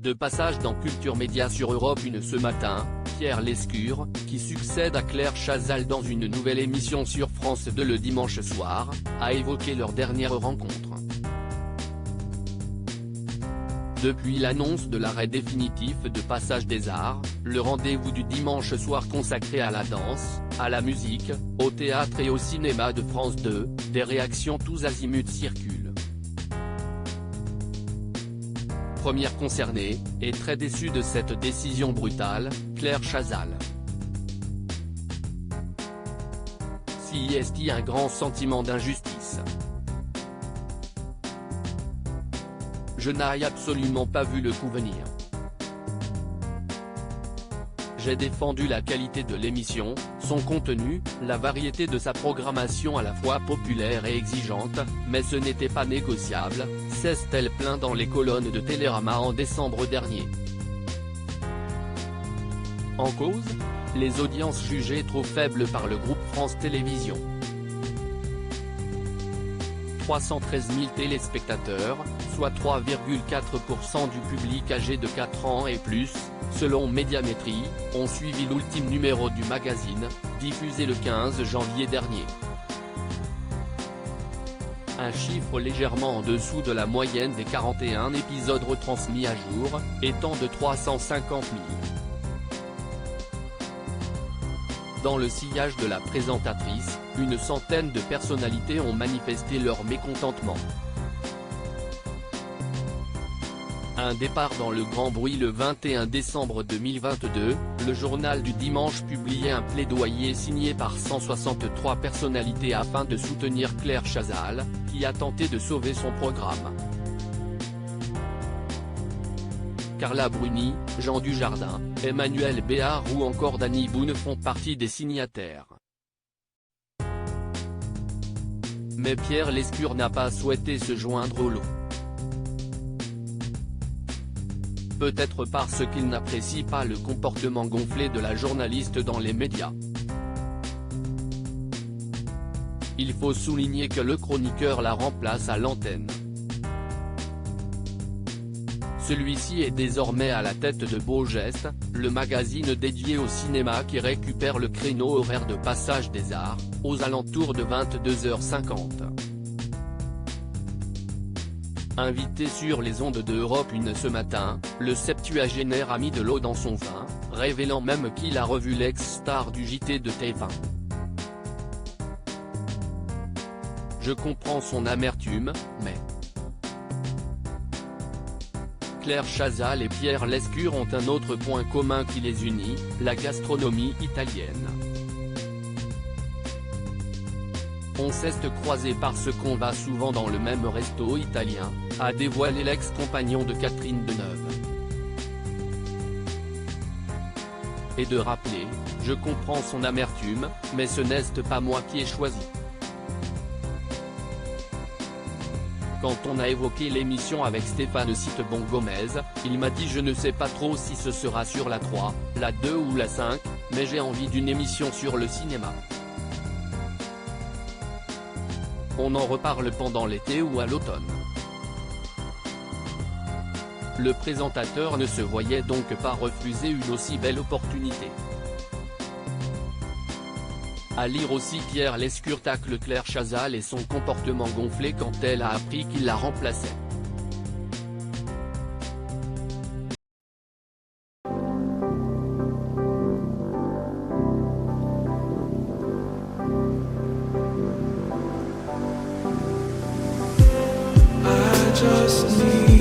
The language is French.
De passage dans Culture Média sur Europe 1 ce matin, Pierre Lescure, qui succède à Claire Chazal dans une nouvelle émission sur France 2 le dimanche soir, a évoqué leur dernière rencontre. Depuis l'annonce de l'arrêt définitif de Passage des Arts, le rendez-vous du dimanche soir consacré à la danse, à la musique, au théâtre et au cinéma de France 2, des réactions tous azimuts circulent. Première concernée, et très déçue de cette décision brutale, Claire Chazal. Si est-il un grand sentiment d'injustice. Je n'ai absolument pas vu le coup venir. J'ai défendu la qualité de l'émission, son contenu, la variété de sa programmation à la fois populaire et exigeante, mais ce n'était pas négociable, s'est-elle plaint dans les colonnes de Télérama en décembre dernier. En cause, les audiences jugées trop faibles par le groupe France Télévisions. 313 000 téléspectateurs, soit 3,4% du public âgé de 4 ans et plus, selon Médiamétrie, ont suivi l'ultime numéro du magazine, diffusé le 15 janvier dernier. Un chiffre légèrement en dessous de la moyenne des 41 épisodes retransmis à jour, étant de 350 000. Dans le sillage de la présentatrice, une centaine de personnalités ont manifesté leur mécontentement. Un départ dans le grand bruit le 21 décembre 2022, le journal du dimanche publiait un plaidoyer signé par 163 personnalités afin de soutenir Claire Chazal, qui a tenté de sauver son programme. Carla Bruni, Jean Dujardin, Emmanuel Béard ou encore Danny Boone font partie des signataires. Mais Pierre Lescure n'a pas souhaité se joindre au lot. Peut-être parce qu'il n'apprécie pas le comportement gonflé de la journaliste dans les médias. Il faut souligner que le chroniqueur la remplace à l'antenne. Celui-ci est désormais à la tête de Beau Geste, le magazine dédié au cinéma qui récupère le créneau horaire de Passage des Arts, aux alentours de 22h50. Invité sur les ondes de Europe 1 ce matin, le septuagénaire a mis de l'eau dans son vin, révélant même qu'il a revu l'ex-star du JT de TF1. Je comprends son amertume, mais... Claire Chazal et Pierre Lescure ont un autre point commun qui les unit, la gastronomie italienne. On s'est croisé parce qu'on va souvent dans le même resto italien, a dévoilé l'ex-compagnon de Catherine Deneuve. Et de rappeler, je comprends son amertume, mais ce n'est pas moi qui ai choisi. Quand on a évoqué l'émission avec Stéphane Citebon-Gomez, il m'a dit je ne sais pas trop si ce sera sur la 3, la 2 ou la 5, mais j'ai envie d'une émission sur le cinéma. On en reparle pendant l'été ou à l'automne. Le présentateur ne se voyait donc pas refuser une aussi belle opportunité. À lire aussi Pierre Lescure tacle Claire Chazal et son comportement gonflé quand elle a appris qu'il la remplaçait. Just need